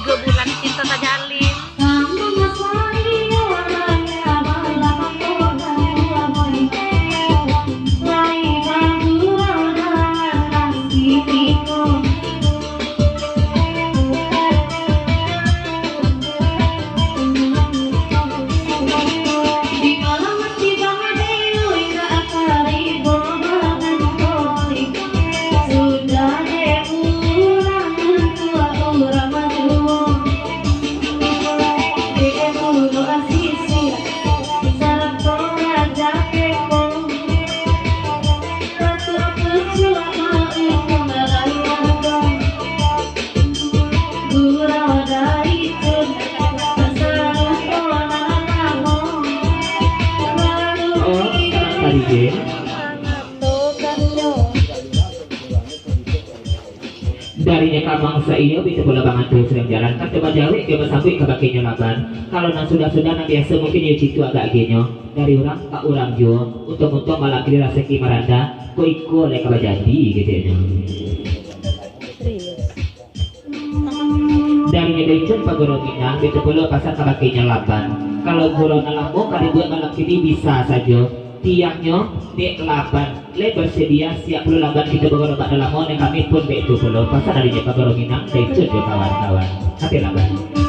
3 bulan cinta terjalin. Darinya kamang sa iyo bisa bola banget tuh sedang jalan kan coba jawi coba sampai ke kakinya laban kalau nang sudah nah biasa mungkin ya situ agak genyo dari orang ke orang jo untuk malah kira seki maranda ko iko oleh kaba jadi gitu ya darinya decun pagoroginan bisa bola pasang ke kakinya laban kalau guru nalamo kali buat malam ini bisa saja tiangnya dek laban le bersedia siap puluh laban kita bagoro pada lamon yang kami pun begitu puluh pasal darinya pagoroginan decun ya kawan-kawan hati laban